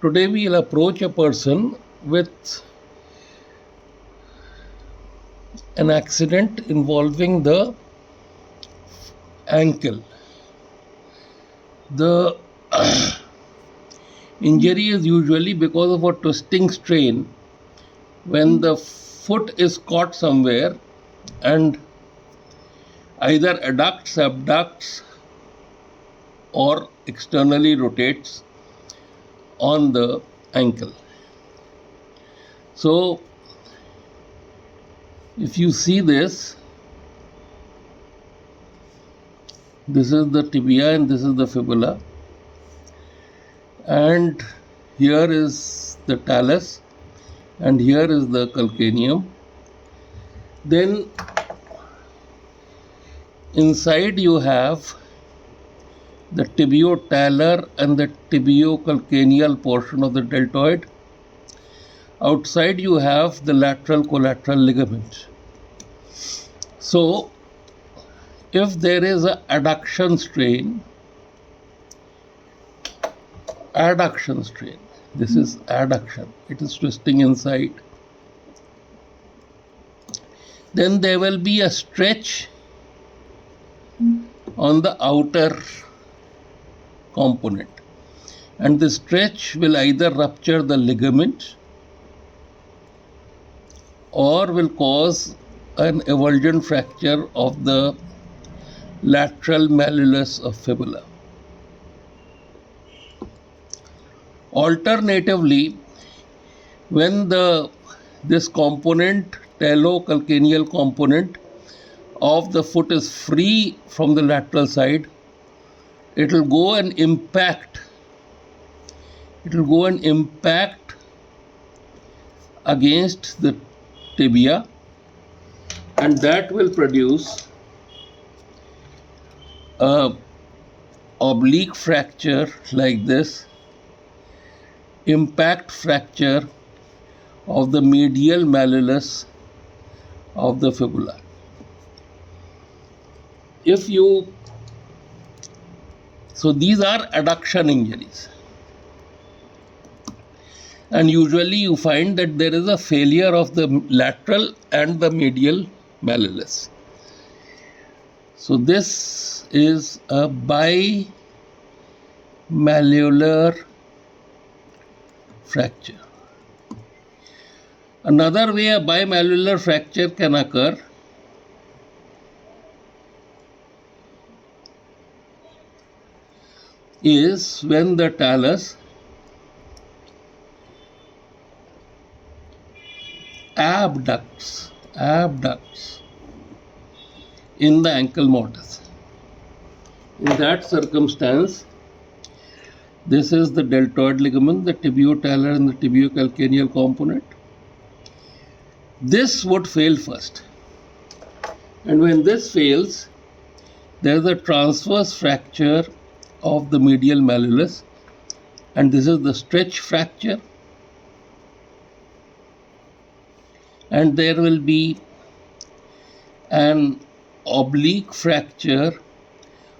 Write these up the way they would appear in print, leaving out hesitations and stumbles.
Today we will approach a person with an accident involving the ankle. The injury is usually because of a twisting strain when the foot is caught somewhere and either adducts, abducts, or externally rotates on the ankle. So, if you see this is the tibia and this is the fibula, and here is the talus and here is the calcaneum. Then inside you have the tibiotalar and the tibiocalcaneal portion of the deltoid. Outside you have the lateral collateral ligament. So if there is an adduction strain, this is adduction, it is twisting inside, then there will be a stretch on the outer component, and the stretch will either rupture the ligament or will cause an avulsion fracture of the lateral malleolus of fibula. Alternatively, when this component, talocalcaneal component of the foot is free from the lateral side, it will go and impact against the tibia, and that will produce a oblique fracture like this, impact fracture of the medial malleolus of the fibula. So these are adduction injuries, and usually you find that there is a failure of the lateral and the medial malleolus. So this is a bimalleolar fracture. Another way a bimalleolar fracture can occur is when the talus abducts in the ankle mortice. In that circumstance, this is the deltoid ligament, the tibiotalar and the tibiocalcaneal component. This would fail first, and when this fails, there is a transverse fracture of the medial malleolus, and this is the stretch fracture, and there will be an oblique fracture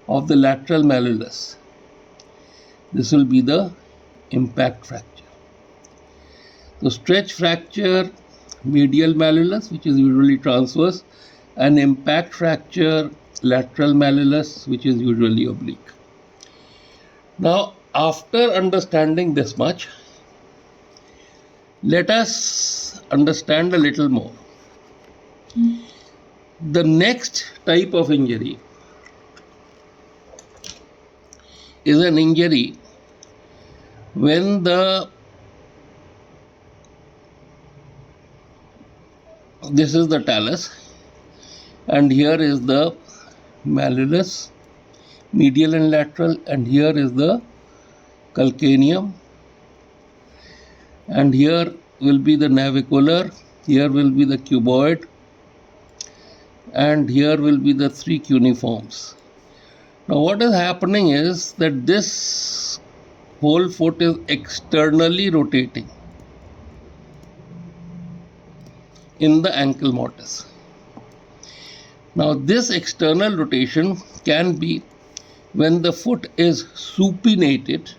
of the lateral malleolus. This will be the impact fracture. So stretch fracture, medial malleolus, which is usually transverse, and impact fracture, lateral malleolus, which is usually oblique. Now, after understanding this much, let us understand a little more. The next type of injury is an injury when this is the talus, and here is the malleolus, medial and lateral, and here is the calcaneum, and here will be the navicular, here will be the cuboid, and here will be the three cuneiforms. Now what is happening is that this whole foot is externally rotating in the ankle mortice. Now this external rotation can be when the foot is supinated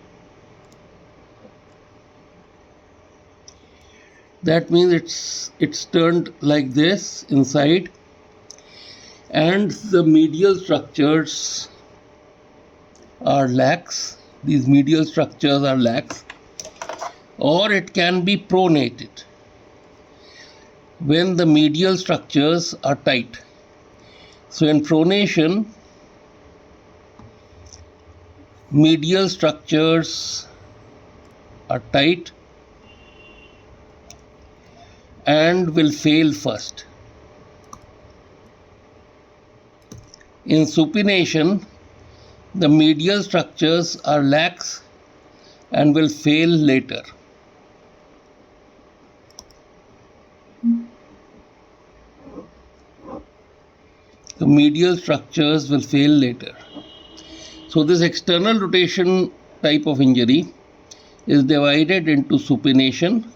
That means it's turned like this inside, and the medial structures are lax. These medial structures are lax, or it can be pronated when the medial structures are tight. So in pronation, medial structures are tight and will fail first. In supination, the medial structures are lax and will fail later. The medial structures will fail later. So this external rotation type of injury is divided into supination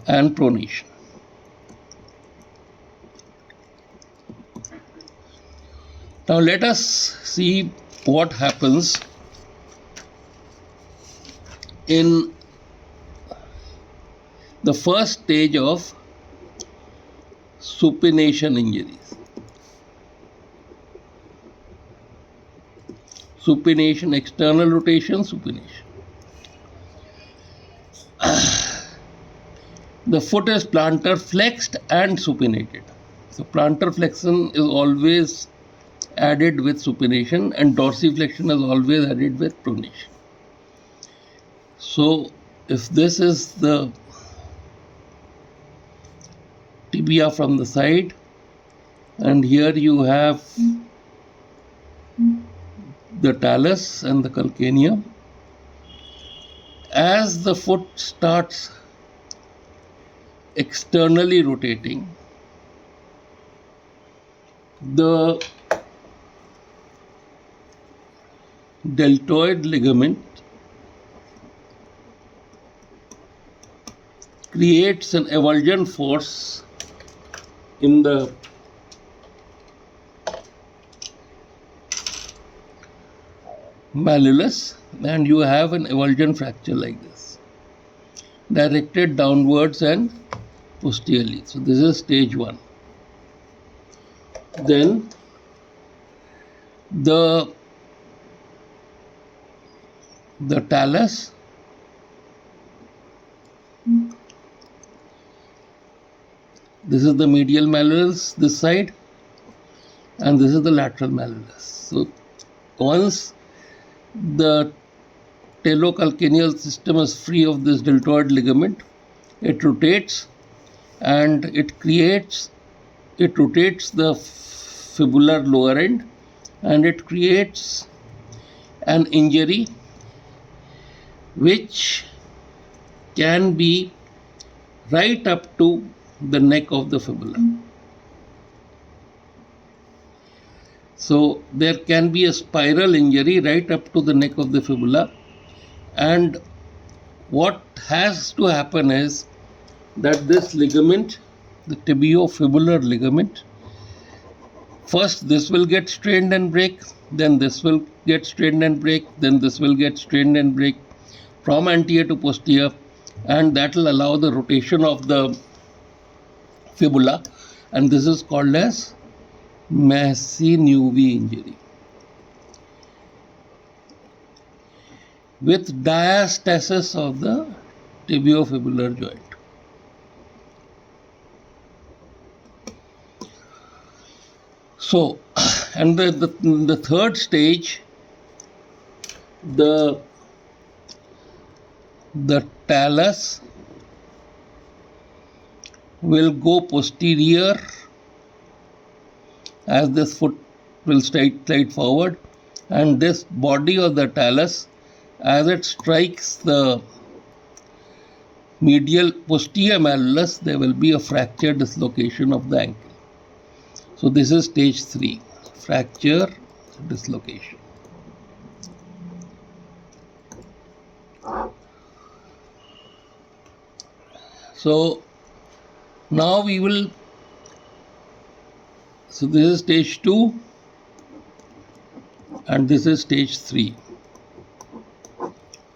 and pronation. Now let us see what happens in the first stage of supination injuries. Supination, external rotation, supination. The foot is plantar flexed and supinated. So plantar flexion is always added with supination, and dorsiflexion is always added with pronation. So if this is the tibia from the side, and here you have the talus and the calcaneum, as the foot starts externally rotating, the deltoid ligament creates an avulsion force in the malleolus, and you have an avulsion fracture like this, directed downwards and posteriorly. So this is stage 1. Then the talus this is the medial malleolus this side, and this is the lateral malleolus. So once the talocalcaneal system is free of this deltoid ligament, it rotates and it rotates the fibular lower end, and it creates an injury which can be right up to the neck of the fibula. So there can be a spiral injury right up to the neck of the fibula, and what has to happen is that this ligament, the tibiofibular ligament, first this will get strained and break, then this will get strained and break, then this will get strained and break from anterior to posterior, and that will allow the rotation of the fibula, and this is called as Massey-Neuve injury with diastasis of the tibiofibular joint. So, and the third stage, the talus will go posterior as this foot will slide forward, and this body of the talus, as it strikes the medial posterior malleolus, there will be a fracture dislocation of the ankle. So this is stage 3, fracture dislocation. So now we will, so this is stage 2 and this is stage 3.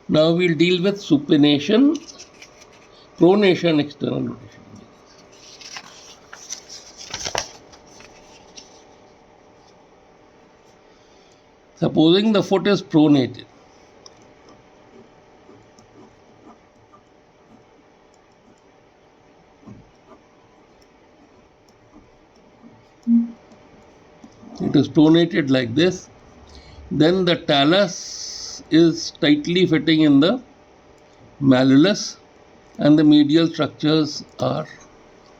Now we'll deal with supination Pronation, external rotation. Supposing the foot is pronated, it is pronated like this, then the talus is tightly fitting in the malleolus and the medial structures are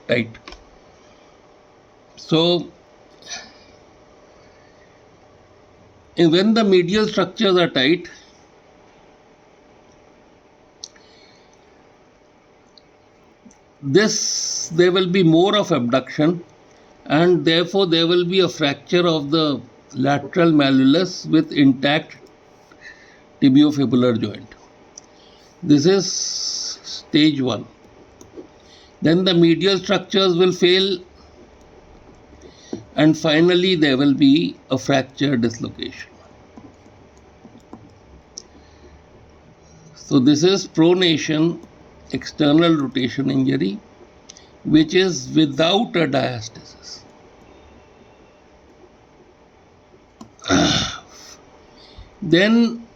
tight. So, when the medial structures are tight, there will be more of abduction, and therefore there will be a fracture of the lateral malleolus with intact tibiofibular joint. This is stage 1. Then the medial structures will fail, and finally there will be a fracture dislocation. So this is pronation, external rotation injury, which is without a diastasis. Then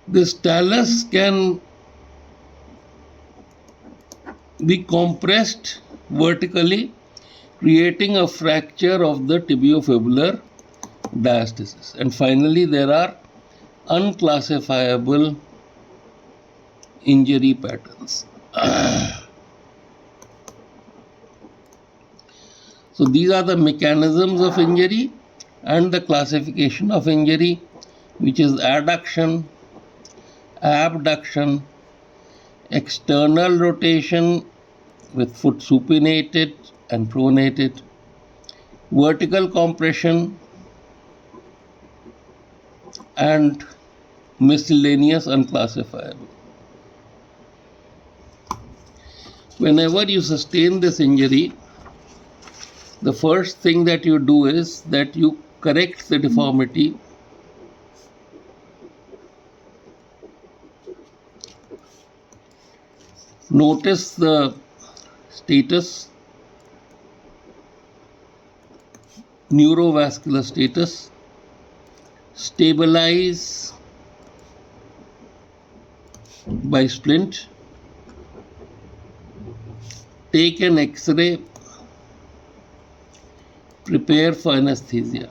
this talus can be compressed vertically, creating a fracture of the tibiofibular diastasis. And finally, there are unclassifiable injury patterns. So these are the mechanisms of injury and the classification of injury, which is adduction, abduction, external rotation with foot supinated and pronated, vertical compression, and miscellaneous unclassifiable. Whenever you sustain this injury, the first thing that you do is that you correct the deformity . Notice the status, neurovascular status, stabilize by splint, take an X-ray, prepare for anesthesia.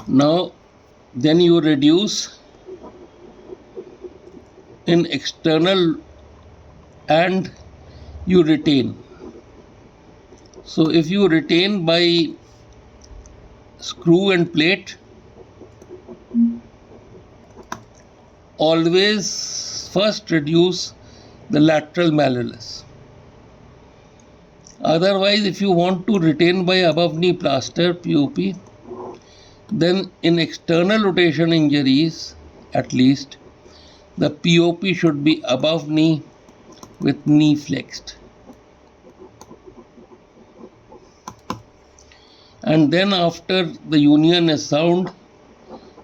Now, then you reduce in external and you retain. So if you retain by screw and plate, always first reduce the lateral malleolus. Otherwise, if you want to retain by above knee plaster, POP, then in external rotation injuries, at least, the POP should be above knee with knee flexed. And then after the union is sound,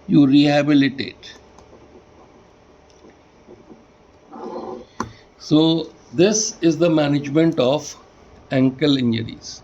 you rehabilitate. So this is the management of ankle injuries.